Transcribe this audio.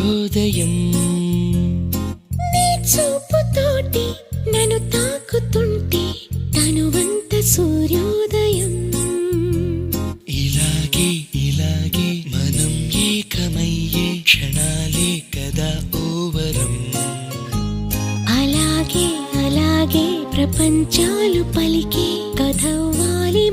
సూర్యోదయం. నీ చూపుతోటి నన్ను తాకుతుంటే తనువంత సూర్యోదయం. ఇలాగే ఇలాగే మనం ఏకమయ్యే క్షణాలే కదా ఓవరం. అలాగే అలాగే ప్రపంచాలు పలికే కథవ్వాలి